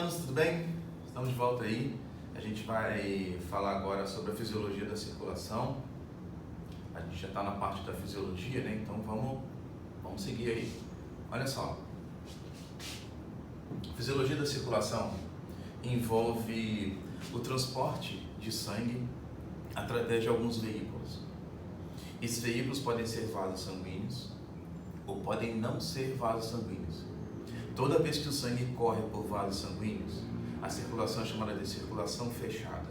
Manos, tudo bem? Estamos de volta aí. A gente vai falar agora sobre a fisiologia da circulação. A gente já está na parte da fisiologia, né? Então vamos seguir aí. Olha só. A fisiologia da circulação envolve o transporte de sangue através de alguns veículos. Esses veículos podem ser vasos sanguíneos ou podem não ser vasos sanguíneos. Toda vez que o sangue corre por vasos sanguíneos, a circulação é chamada de circulação fechada.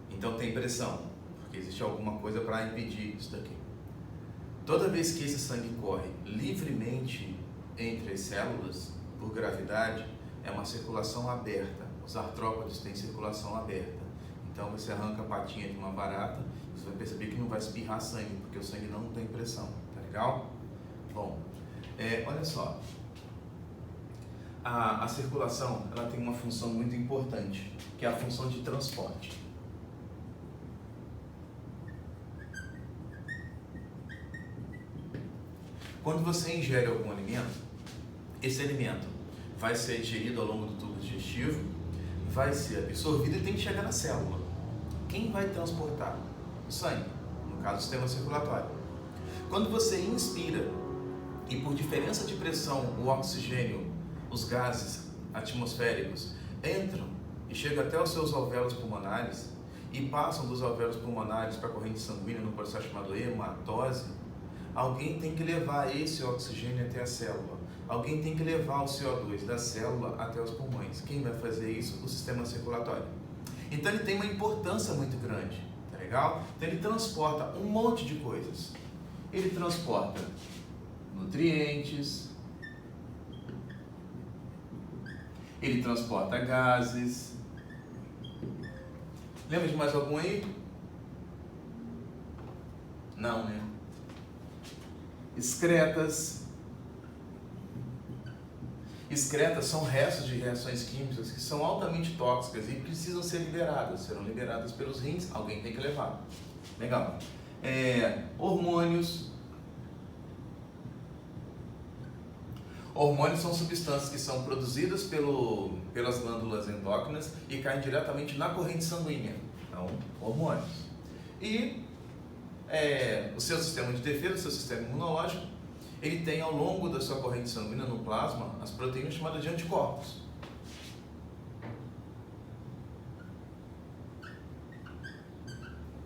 Então tem pressão, porque existe alguma coisa para impedir isso daqui. Toda vez que esse sangue corre livremente entre as células, por gravidade, é uma circulação aberta. Os artrópodes têm circulação aberta. Então você arranca a patinha de uma barata, você vai perceber que não vai espirrar sangue, porque o sangue não tem pressão. Tá legal? Bom, olha só. A circulação, ela tem uma função muito importante, que é a função de transporte. Quando você ingere algum alimento, esse alimento vai ser digerido ao longo do tubo digestivo, vai ser absorvido e tem que chegar na célula. Quem vai transportar? O sangue, no caso o sistema circulatório. Quando você inspira e por diferença de pressão o oxigênio, os gases atmosféricos entram e chegam até os seus alvéolos pulmonares e passam dos alvéolos pulmonares para a corrente sanguínea no processo chamado hematose, alguém tem que levar esse oxigênio até a célula. Alguém tem que levar o CO2 da célula até os pulmões. Quem vai fazer isso? O sistema circulatório. Então ele tem uma importância muito grande, tá legal? Então ele transporta um monte de coisas. Ele transporta nutrientes, ele transporta gases. Lembra de mais algum aí? Não, né? Excretas. Excretas são restos de reações químicas que são altamente tóxicas e precisam ser liberadas. Serão liberadas pelos rins, alguém tem que levar. Legal. Hormônios. Hormônios são substâncias que são produzidas pelas glândulas endócrinas e caem diretamente na corrente sanguínea. Então, hormônios. E o seu sistema de defesa, o seu sistema imunológico, ele tem ao longo da sua corrente sanguínea no plasma as proteínas chamadas de anticorpos.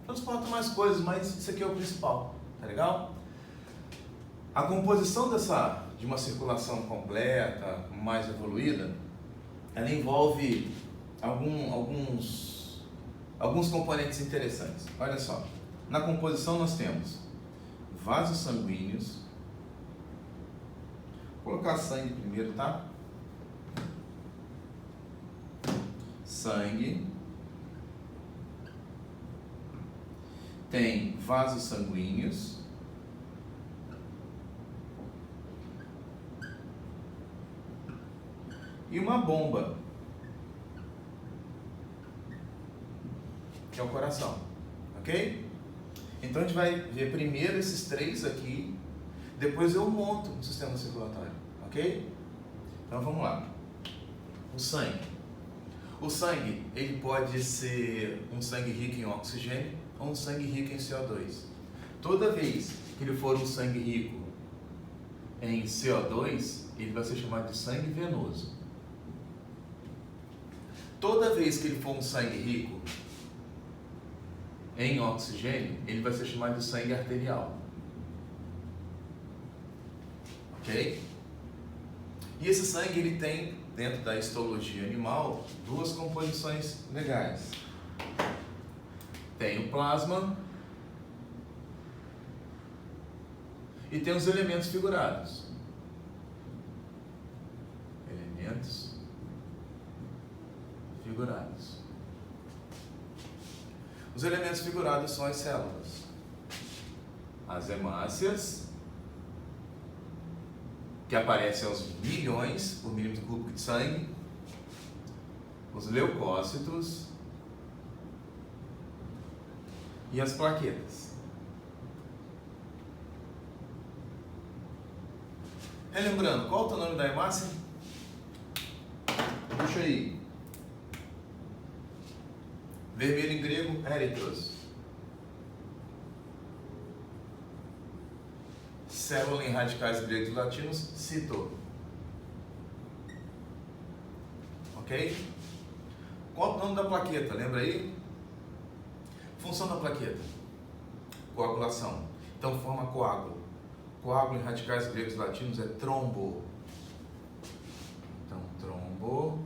Transporta mais coisas, mas isso aqui é o principal, tá legal? A composição de uma circulação completa, mais evoluída, ela envolve alguns componentes interessantes. Olha só, na composição nós temos vasos sanguíneos. Vou colocar sangue primeiro, tá? Sangue. Tem vasos sanguíneos. E uma bomba, que é o coração, ok? Então a gente vai ver primeiro esses três aqui, depois eu monto o sistema circulatório, ok? Então vamos lá. O sangue. O sangue, ele pode ser um sangue rico em oxigênio ou um sangue rico em CO2. Toda vez que ele for um sangue rico em CO2, ele vai ser chamado de sangue venoso. Toda vez que ele for um sangue rico em oxigênio, ele vai ser chamado de sangue arterial. Ok? E esse sangue, ele tem, dentro da histologia animal, duas composições legais. Tem o plasma e tem os elementos figurados. Elementos figurados. Os elementos figurados são as células. As hemácias, que aparecem aos milhões por milímetro cúbico de sangue. Os leucócitos e as plaquetas. Relembrando, qual é o tamanho da hemácia? Puxa aí. Vermelho em grego, eritos. Célula em radicais gregos e latinos, cito. Ok? Qual o nome da plaqueta? Lembra aí? Função da plaqueta: coagulação. Então forma coágulo. Coágulo em radicais gregos e latinos é trombo. Então trombo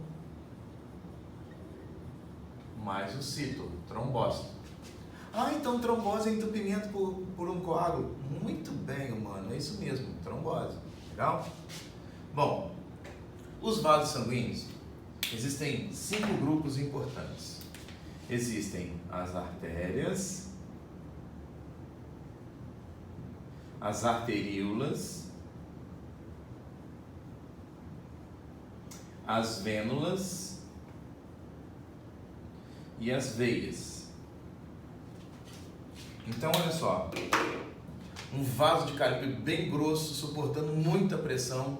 mais o cito, trombócito. Ah, então trombose é entupimento por um coágulo. Muito bem, humano, é isso mesmo, trombose. Legal? Bom, os vasos sanguíneos, existem 5 grupos importantes. Existem as artérias, as arteríolas, as vênulas e as veias. Então, olha só, um vaso de calibre bem grosso, suportando muita pressão,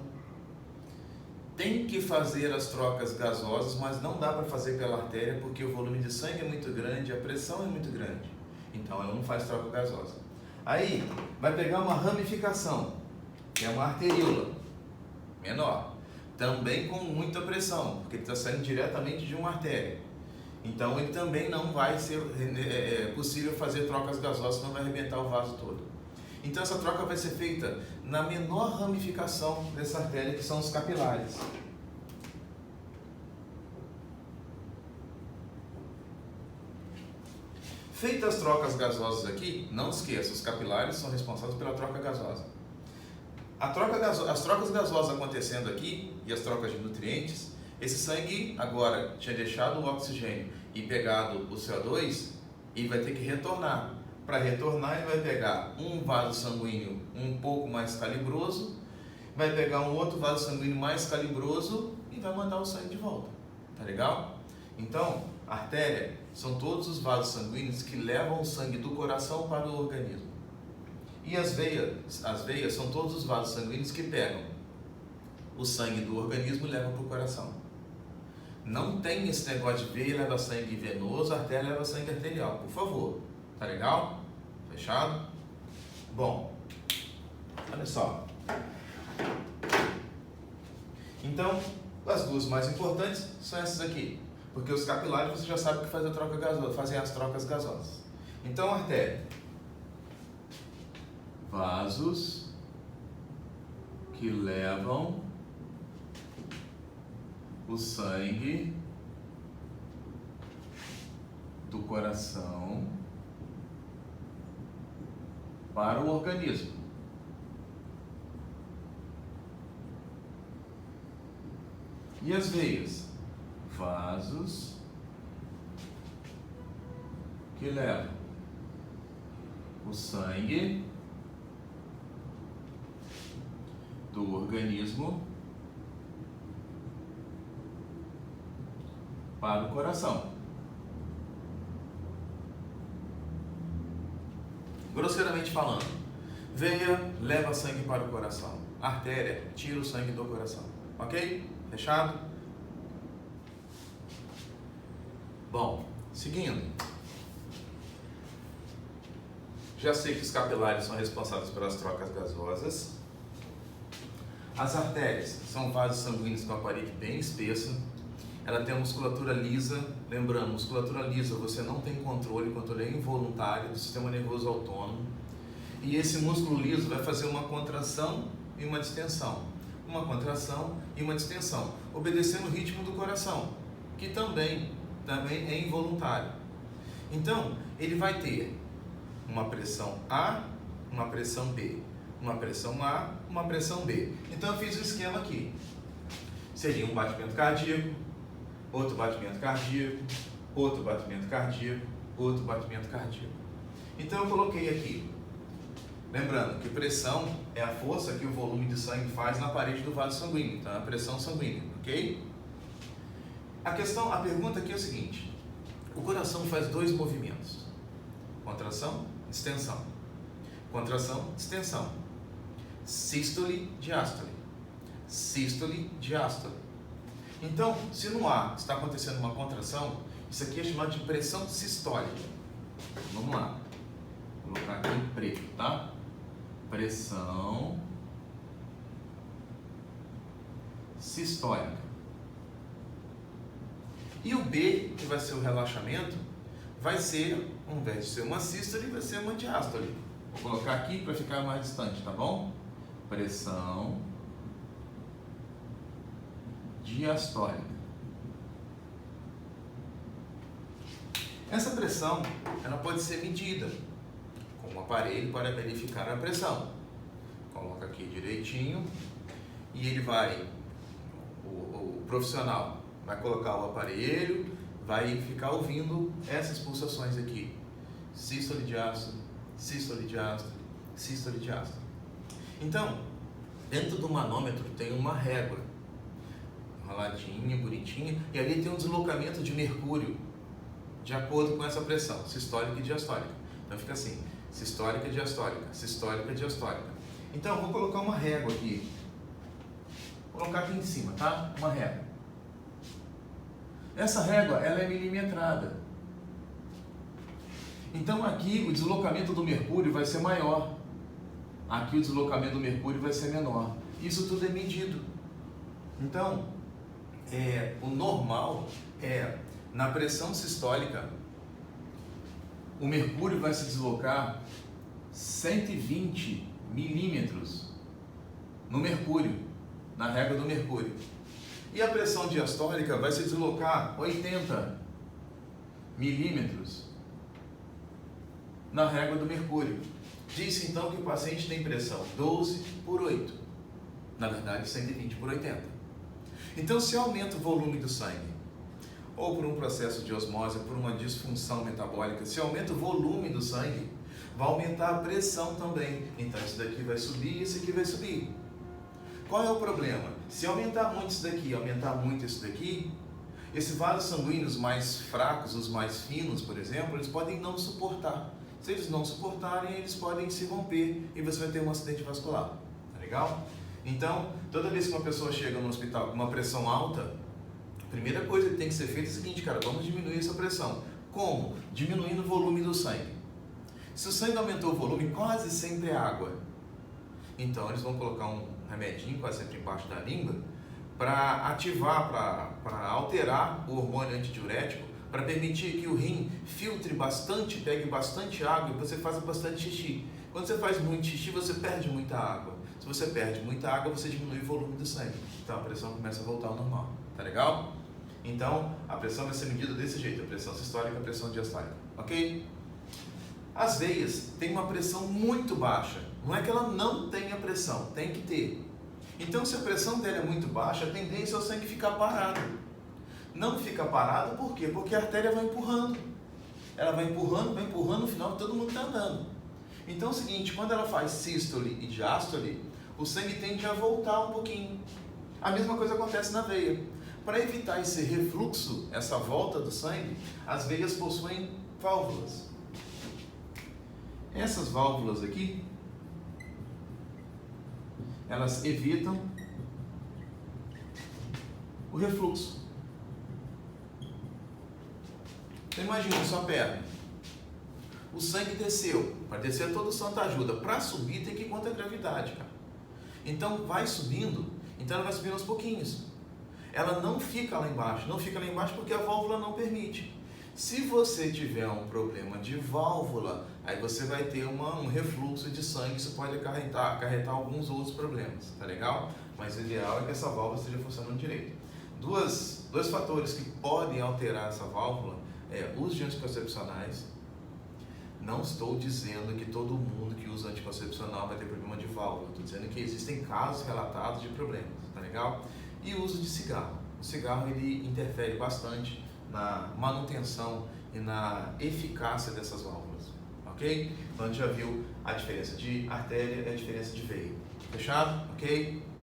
tem que fazer as trocas gasosas, mas não dá para fazer pela artéria porque o volume de sangue é muito grande, a pressão é muito grande. Então, ela não faz troca gasosa. Aí, vai pegar uma ramificação, que é uma arteríola, menor, também com muita pressão, porque ele está saindo diretamente de uma artéria. Então ele também não vai ser possível fazer trocas gasosas, não vai arrebentar o vaso todo. Então essa troca vai ser feita na menor ramificação dessa artéria, que são os capilares. Feitas as trocas gasosas aqui, não esqueça, os capilares são responsáveis pela troca gasosa. As trocas gasosas acontecendo aqui e as trocas de nutrientes, esse sangue agora tinha deixado o oxigênio e pegado o CO2 e vai ter que retornar. Para retornar, ele vai pegar um vaso sanguíneo um pouco mais calibroso, vai pegar um outro vaso sanguíneo mais calibroso e vai mandar o sangue de volta. Tá legal? Então, a artéria são todos os vasos sanguíneos que levam o sangue do coração para o organismo. E as veias são todos os vasos sanguíneos que pegam o sangue do organismo e levam para o coração. Não tem esse negócio de veia leva sangue venoso, artéria leva sangue arterial, por favor. Tá legal? Fechado? Bom, olha só. Então, as duas mais importantes são essas aqui, porque os capilares você já sabe que fazem as trocas gasosas. Então, artéria, vasos que levam o sangue do coração para o organismo. E as veias? Vasos que levam o sangue do organismo para o coração. Grosseiramente falando, veia leva sangue para o coração, artéria tira o sangue do coração. Ok? Fechado? Bom, seguindo. Já sei que os capilares são responsáveis pelas trocas gasosas. As artérias são vasos sanguíneos com a parede bem espessa. Ela tem uma musculatura lisa. Lembrando, musculatura lisa você não tem controle é involuntário do sistema nervoso autônomo. E esse músculo liso vai fazer uma contração e uma distensão. Uma contração e uma distensão, obedecendo o ritmo do coração, que também é involuntário. Então, ele vai ter uma pressão A, uma pressão B, uma pressão A, uma pressão B. Então, eu fiz o esquema aqui. Seria um batimento cardíaco, outro batimento cardíaco, outro batimento cardíaco, outro batimento cardíaco. Então, eu coloquei aqui. Lembrando que pressão é a força que o volume de sangue faz na parede do vaso sanguíneo, então é a pressão sanguínea, ok? A pergunta aqui é o seguinte: o coração faz 2 movimentos: contração, distensão. Contração, distensão. Sístole, diástole. Sístole, diástole. Então, se no ar está acontecendo uma contração, isso aqui é chamado de pressão sistólica. Vamos lá. Vou colocar aqui em preto, tá? Pressão sistólica. E o B, que vai ser o relaxamento, vai ser, ao invés de ser uma sístole, vai ser uma diástole. Vou colocar aqui para ficar mais distante, tá bom? Pressão diastólica. Essa pressão, ela pode ser medida com um aparelho para verificar a pressão. Coloca aqui direitinho e ele vai, o profissional vai colocar o aparelho, vai ficar ouvindo essas pulsações aqui. Sístole, diástole, sístole, diástole, sístole, diástole. Então, dentro do manômetro tem uma régua, enroladinha, bonitinha, e ali tem um deslocamento de mercúrio de acordo com essa pressão, sistólica e diastólica. Então fica assim, sistólica, diastólica, sistólica, diastólica. Então, eu vou colocar uma régua aqui. Vou colocar aqui em cima, tá? Uma régua. Essa régua, ela é milimetrada. Então aqui o deslocamento do mercúrio vai ser maior. Aqui o deslocamento do mercúrio vai ser menor. Isso tudo é medido. Então, o normal é, na pressão sistólica, o mercúrio vai se deslocar 120 milímetros no mercúrio, na régua do mercúrio. E a pressão diastólica vai se deslocar 80 milímetros na régua do mercúrio. Diz então que o paciente tem pressão 12 por 8. Na verdade, 120 por 80. Então, se aumenta o volume do sangue, ou por um processo de osmose, por uma disfunção metabólica, se aumenta o volume do sangue, vai aumentar a pressão também. Então, isso daqui vai subir e isso aqui vai subir. Qual é o problema? Se aumentar muito isso daqui, aumentar muito isso daqui, esses vasos sanguíneos mais fracos, os mais finos, por exemplo, eles podem não suportar. Se eles não suportarem, eles podem se romper e você vai ter um acidente vascular. Tá legal? Então, toda vez que uma pessoa chega no hospital com uma pressão alta, a primeira coisa que tem que ser feita é o seguinte, cara, vamos diminuir essa pressão. Como? Diminuindo o volume do sangue. Se o sangue aumentou o volume, quase sempre é água. Então, eles vão colocar um remedinho, quase sempre embaixo da língua, para ativar, para alterar o hormônio antidiurético, para permitir que o rim filtre bastante, pegue bastante água e você faça bastante xixi. Quando você faz muito xixi, você perde muita água. Se você perde muita água, você diminui o volume do sangue. Então a pressão começa a voltar ao normal. Tá legal? Então a pressão vai ser medida desse jeito, a pressão sistólica e a pressão diastólica. Ok? As veias têm uma pressão muito baixa. Não é que ela não tenha pressão, tem que ter. Então se a pressão dela é muito baixa, a tendência é o sangue ficar parado. Não fica parado por quê? Porque a artéria vai empurrando. Ela vai empurrando, no final todo mundo está andando. Então é o seguinte, quando ela faz sístole e diástole, o sangue tende a voltar um pouquinho. A mesma coisa acontece na veia. Para evitar esse refluxo, essa volta do sangue, as veias possuem válvulas. Essas válvulas aqui, elas evitam o refluxo. Então imagina sua perna. O sangue desceu. Para descer todo santo ajuda. Para subir tem que ir contra a gravidade, cara. Então vai subindo. Então ela vai subindo aos pouquinhos. Ela não fica lá embaixo. Não fica lá embaixo porque a válvula não permite. Se você tiver um problema de válvula, aí você vai ter um refluxo de sangue. Isso pode acarretar alguns outros problemas. Tá legal? Mas o ideal é que essa válvula esteja funcionando direito. Dois fatores que podem alterar essa válvula é uso de anticoncepcionais. Não estou dizendo que todo mundo que usa anticoncepcional vai ter problema de válvula. Estou dizendo que existem casos relatados de problemas, tá legal? E o uso de cigarro. O cigarro ele interfere bastante na manutenção e na eficácia dessas válvulas, ok? Então a gente já viu a diferença de artéria e a diferença de veia. Fechado? Ok?